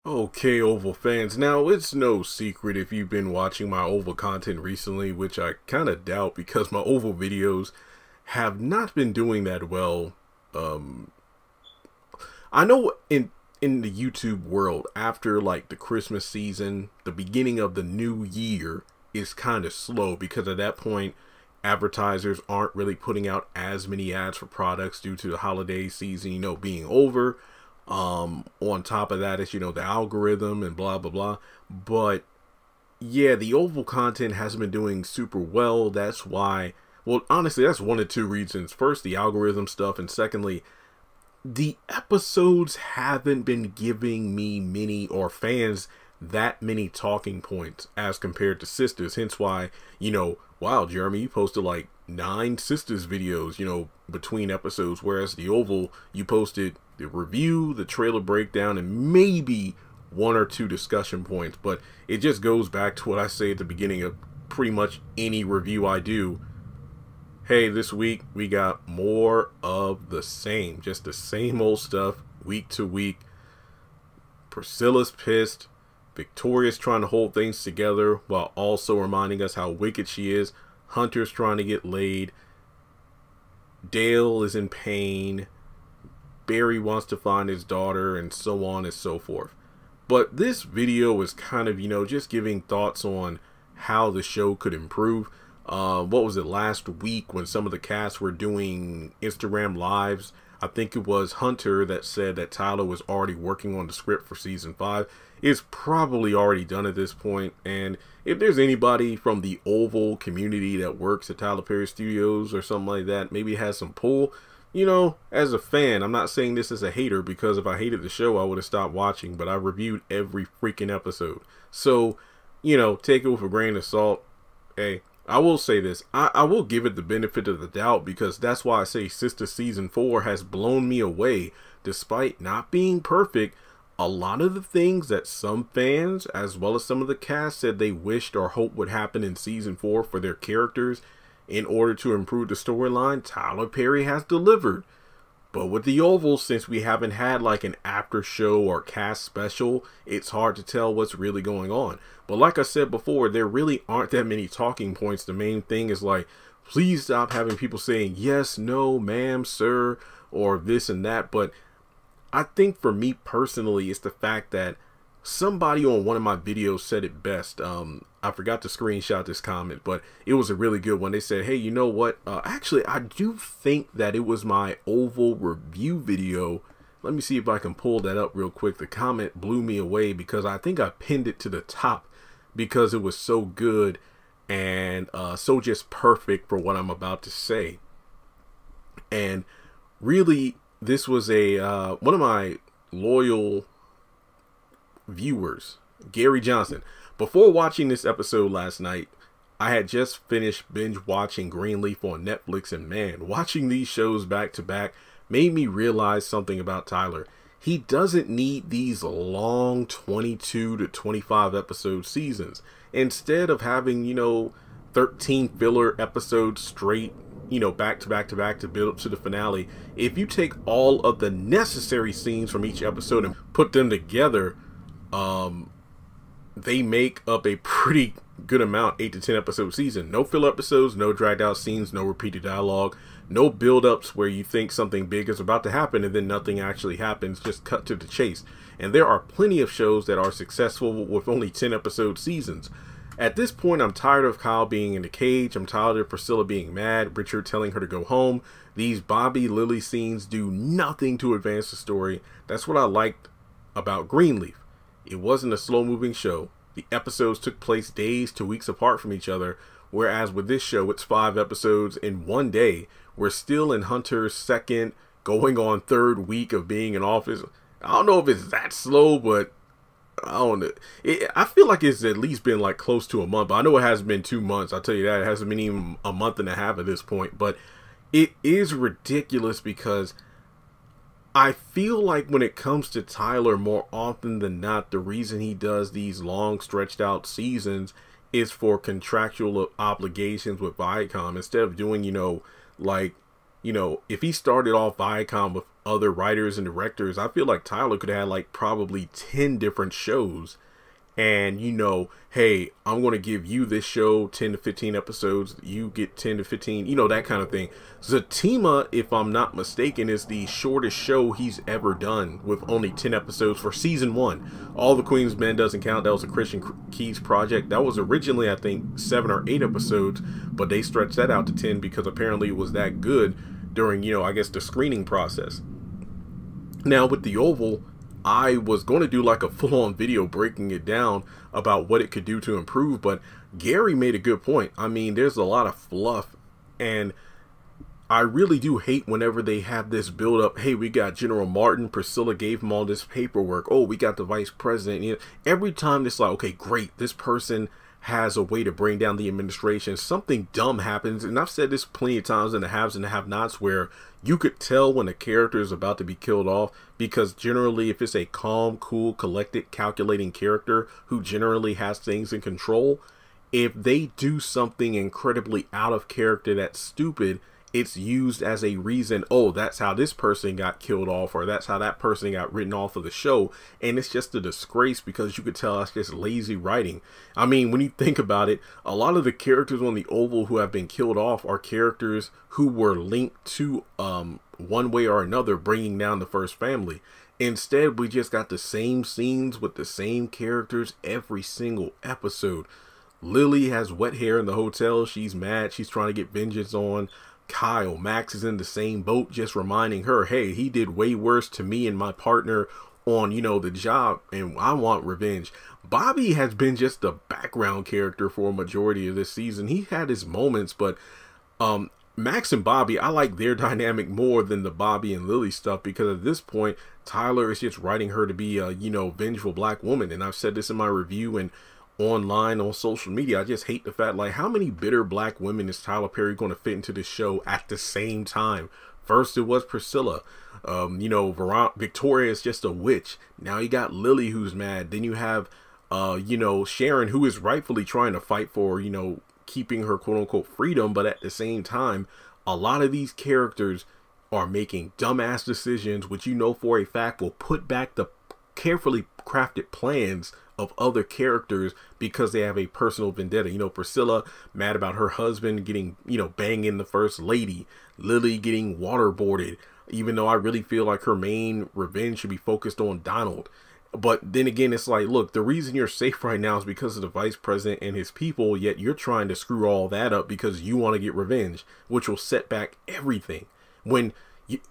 Okay, Oval fans, now it's no secret if you've been watching my Oval content recently, which I kind of doubt because my Oval videos have not been doing that well. Um, I know in the YouTube world, after like the Christmas season, the beginning of the new year is kind of slow because at that point, advertisers aren't really putting out as many ads for products due to the holiday season, being over. On top of that is, the algorithm and blah, blah, blah. But yeah, the Oval content hasn't been doing super well. That's why, well, honestly, that's one of two reasons. First, the algorithm stuff. And secondly, the episodes haven't been giving me many or fans that many talking points as compared to Sisters. Hence why, wow, Jeremy, you posted like 9 Sisters videos, between episodes. Whereas the Oval, you posted the review, the trailer breakdown, and maybe 1 or 2 discussion points. But it just goes back to what I say at the beginning of pretty much any review I do. Hey, this week we got more of the same, just the same old stuff week to week. Priscilla's pissed. Victoria's trying to hold things together while also reminding us how wicked she is. Hunter's trying to get laid. Dale is in pain. Barry wants to find his daughter, and so on and so forth. But this video is kind of, just giving thoughts on how the show could improve. What was it, last week when some of the cast were doing Instagram lives? I think it was Hunter that said that Tyler was already working on the script for season 5. It's probably already done at this point. And if there's anybody from the Oval community that works at Tyler Perry Studios or something like that, maybe has some pull, as a fan, I'm not saying this as a hater, because if I hated the show, I would have stopped watching, but I reviewed every freaking episode. So, take it with a grain of salt. Hey, I will say this. I will give it the benefit of the doubt, because that's why I say Sister Season 4 has blown me away. Despite not being perfect, a lot of the things that some fans, as well as some of the cast, said they wished or hoped would happen in Season 4 for their characters in order to improve the storyline, Tyler Perry has delivered. But with the Oval, since we haven't had like an after show or cast special, it's hard to tell what's really going on. But like I said before, there really aren't that many talking points. The main thing is like, please stop having people saying yes, no, ma'am, sir, or this and that. But I think for me personally, it's the fact that somebody on one of my videos said it best. I forgot to screenshot this comment, but it was a really good one. They said, hey, you know what? Actually, I do think that it was my Oval review video. Let me see if I can pull that up real quick. The comment blew me away because I think I pinned it to the top because it was so good and so just perfect for what I'm about to say. And really, this was a one of my loyal viewers, Gary Johnson. Before watching this episode last night, I had just finished binge watching Greenleaf on Netflix, and man, watching these shows back to back made me realize something about Tyler. He doesn't need these long 22 to 25 episode seasons. Instead of having, 13 filler episodes straight, back to back to back to build up to the finale, if you take all of the necessary scenes from each episode and put them together, they make up a pretty good amount, 8 to 10 episode season. No filler episodes, no dragged out scenes, no repeated dialogue, no build-ups where you think something big is about to happen and then nothing actually happens, just cut to the chase. And there are plenty of shows that are successful with only 10 episode seasons. At this point, I'm tired of Kyle being in the cage. I'm tired of Priscilla being mad, Richard telling her to go home. These Bobby Lily scenes do nothing to advance the story. That's what I liked about Greenleaf. It wasn't a slow-moving show. The episodes took place days to weeks apart from each other, whereas with this show, it's 5 episodes in one day. We're still in Hunter's second, going on 3rd week of being in office. I don't know if it's that slow, but I don't know. I feel like it's at least been like close to a month. But I know it hasn't been 2 months. I'll tell you that. It hasn't been even a month and a half at this point. But it is ridiculous because I feel like when it comes to Tyler, more often than not, the reason he does these long stretched out seasons is for contractual obligations with Viacom. Instead of doing, if he started off Viacom with other writers and directors, I feel like Tyler could have had like probably 10 different shows. And, you know, hey, I'm going to give you this show 10 to 15 episodes. You get 10 to 15, you know, that kind of thing. Zatima, if I'm not mistaken, is the shortest show he's ever done with only 10 episodes for season 1. All the Queen's Men doesn't count. That was a Christian Keys project. That was originally, I think, 7 or 8 episodes, but they stretched that out to 10 because apparently it was that good during, you know, I guess the screening process. Now with the Oval, I was going to do like a full-on video breaking it down about what it could do to improve, but Gary made a good point. I mean, there's a lot of fluff, and I really do hate whenever they have this build up. Hey, we got General Martin, Priscilla gave him all this paperwork. Oh, we got the vice president. You know, every time it's like, okay, great, this person has a way to bring down the administration. Something dumb happens, and I've said this plenty of times in the haves and the have-nots, where you could tell when a character is about to be killed off, because generally if it's a calm, cool, collected, calculating character who generally has things in control, if they do something incredibly out of character that's stupid, it's used as a reason, oh, that's how this person got killed off, or that's how that person got written off of the show. And it's just a disgrace, because you could tell that's just lazy writing. I mean, when you think about it, a lot of the characters on the Oval who have been killed off are characters who were linked to one way or another bringing down the first family. Instead, we just got the same scenes with the same characters every single episode. Lily has wet hair in the hotel. She's mad. She's trying to get vengeance on Kyle. Max is in the same boat, just reminding her, hey, he did way worse to me and my partner on, you know, the job, and I want revenge. Bobby has been just a background character for a majority of this season. He had his moments, but Max and Bobby, I like their dynamic more than the Bobby and Lily stuff, because at this point, Tyler is just writing her to be a, you know, vengeful black woman. And I've said this in my review and online on social media. I just hate the fact, like, how many bitter black women is Tyler Perry going to fit into this show at the same time? First it was Priscilla, you know, Victoria is just a witch. Now you got Lily, who's mad. Then you have you know, Sharon, who is rightfully trying to fight for, you know, keeping her quote unquote freedom, but at the same time, a lot of these characters are making dumbass decisions, which you know for a fact will put back the carefully crafted plans of other characters because they have a personal vendetta. You know, Priscilla mad about her husband getting, you know, banging the first lady. Lily getting waterboarded, even though I really feel like her main revenge should be focused on Donald. But then again, it's like, look, the reason you're safe right now is because of the vice president and his people, yet you're trying to screw all that up because you want to get revenge, which will set back everything. When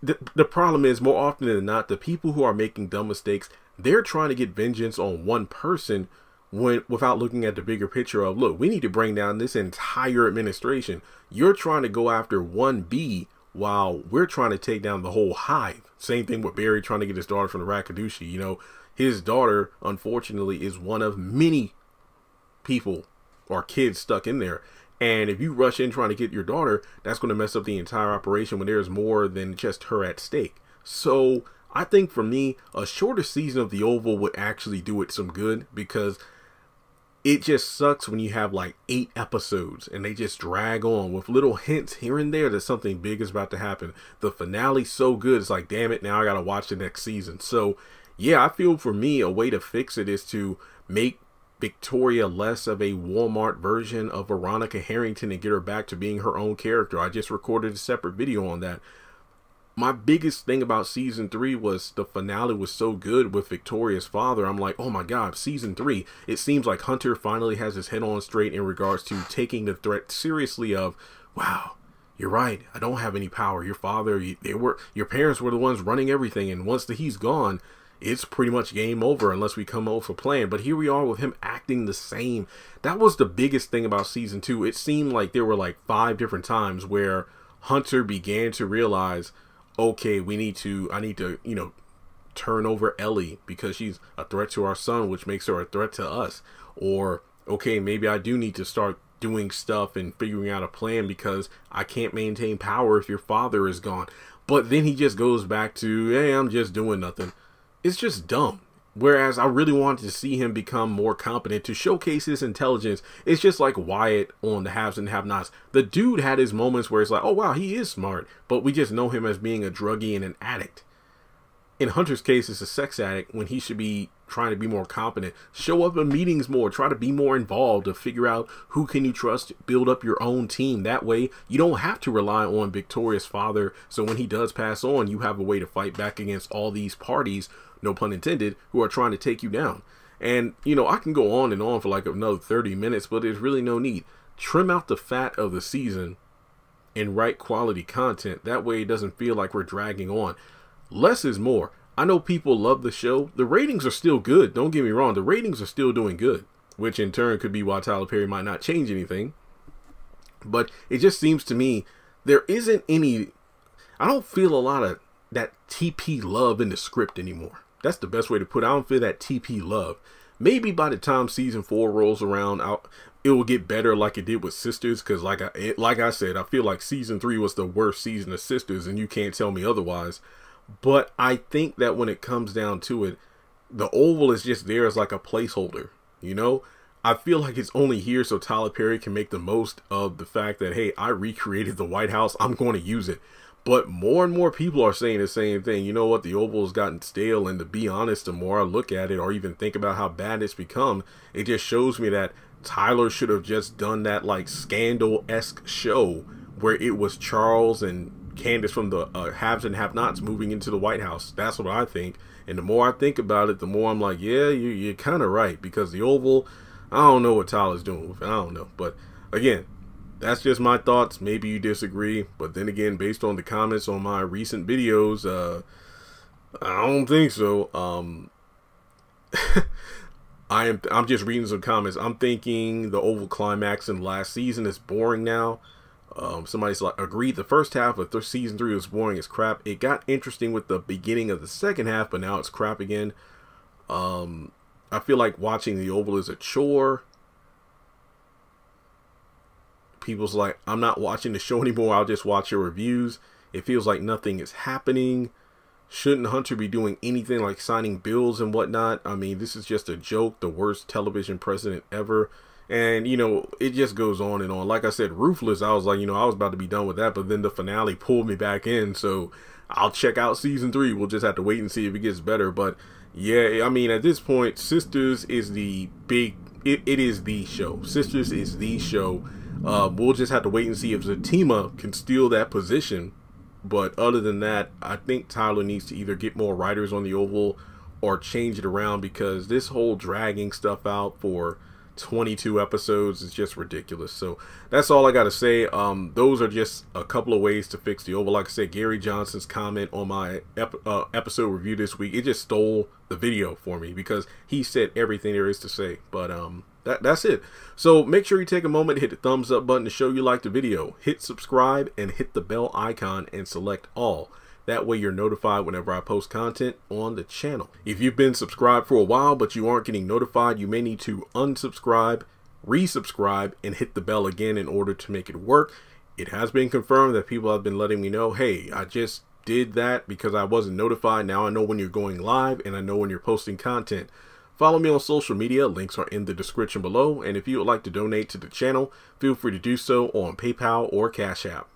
the problem is, more often than not, the people who are making dumb mistakes, they're trying to get vengeance on one person without looking at the bigger picture of, look, we need to bring down this entire administration. You're trying to go after one bee while we're trying to take down the whole hive. Same thing with Barry trying to get his daughter from the Rakadushi. You know, his daughter, unfortunately, is one of many people or kids stuck in there. And if you rush in trying to get your daughter, that's going to mess up the entire operation when there's more than just her at stake. So I think for me, a shorter season of The Oval would actually do it some good, because it just sucks when you have like 8 episodes and they just drag on with little hints here and there that something big is about to happen. The finale's so good, it's like, damn it, now I got to watch the next season. So yeah, I feel for me, a way to fix it is to make Victoria less of a Walmart version of Veronica Harrington and get her back to being her own character. I just recorded a separate video on that. My biggest thing about season 3 was the finale was so good with Victoria's father. I'm like, oh my God, season 3. It seems like Hunter finally has his head on straight in regards to taking the threat seriously of, wow, you're right, I don't have any power. Your father, your parents were the ones running everything. And once he's gone, it's pretty much game over unless we come over for plan. But here we are with him acting the same. That was the biggest thing about season 2. It seemed like there were like 5 different times where Hunter began to realize, okay, I need to, you know, turn over Ellie because she's a threat to our son, which makes her a threat to us. Or, okay, maybe I do need to start doing stuff and figuring out a plan because I can't maintain power if your father is gone. But then he just goes back to, hey, I'm just doing nothing. It's just dumb. Whereas I really wanted to see him become more competent to showcase his intelligence. It's just like Wyatt on the Haves and Have-Nots. The dude had his moments where it's like, oh wow, he is smart, but we just know him as being a druggie and an addict. in Hunter's case, is a sex addict when he should be trying to be more competent. Show up in meetings more, try to be more involved, to figure out who can you trust, build up your own team. That way you don't have to rely on Victoria's father. So when he does pass on, you have a way to fight back against all these parties, no pun intended, who are trying to take you down. And, you know, I can go on and on for like another 30 minutes, but there's really no need. Trim out the fat of the season and write quality content. That way it doesn't feel like we're dragging on. Less is more. I know people love the show. The ratings are still good. Don't get me wrong. The ratings are still doing good, which in turn could be why Tyler Perry might not change anything. But it just seems to me there isn't any, I don't feel a lot of that TP love in the script anymore. That's the best way to put it. I don't feel that TP love. Maybe by the time season 4 rolls around, it will get better like it did with Sisters. Because like I said, I feel like season 3 was the worst season of Sisters, and you can't tell me otherwise. But I think that when it comes down to it, the Oval is just there as like a placeholder, you know? I feel like it's only here so Tyler Perry can make the most of the fact that, hey, I recreated the White House, I'm going to use it. But more and more people are saying the same thing. You know what? The Oval has gotten stale, and to be honest, the more I look at it or even think about how bad it's become, it just shows me that Tyler should have just done that like Scandal-esque show where it was Charles and Candace from the haves and have-nots moving into the White House. That's what I think. And the more I think about it, the more I'm like, yeah, you're kind of right. Because the Oval, I don't know what Tyler's doing with it. I don't know. But again, that's just my thoughts. Maybe you disagree. But then again, based on the comments on my recent videos, I don't think so. I'm just reading some comments. I'm thinking the Oval climax in last season is boring now. Somebody's like, agreed, the first half of season 3 was boring as crap. It got interesting with the beginning of the second half, but now it's crap again. I feel like watching the Oval is a chore. People's like, I'm not watching the show anymore, I'll just watch your reviews. It feels like nothing is happening. Shouldn't Hunter be doing anything like signing bills and whatnot? I mean, this is just a joke, the worst television president ever. And, you know, it just goes on and on. Like I said, Ruthless, I was like, you know, I was about to be done with that, but then the finale pulled me back in. So I'll check out season 3. We'll just have to wait and see if it gets better. But yeah, I mean, at this point, Sisters is the big, it is the show. Sisters is the show. We'll just have to wait and see if Zatima can steal that position. But other than that, I think Tyler needs to either get more writers on the Oval or change it around, because this whole dragging stuff out for 22 episodes is just ridiculous. So that's all I gotta say. Those are just a couple of ways to fix the Oval. Like I said, Gary Johnson's comment on my episode review this week, it just stole the video for me, because he said everything there is to say. But that's it. So make sure you take a moment to hit the thumbs up button to show you like the video, hit subscribe, and hit the bell icon and select all. That way you're notified whenever I post content on the channel. If you've been subscribed for a while but you aren't getting notified, you may need to unsubscribe, resubscribe, and hit the bell again in order to make it work. It has been confirmed that people have been letting me know, hey, I just did that because I wasn't notified. Now I know when you're going live and I know when you're posting content. Follow me on social media. Links are in the description below. And if you would like to donate to the channel, feel free to do so on PayPal or Cash App.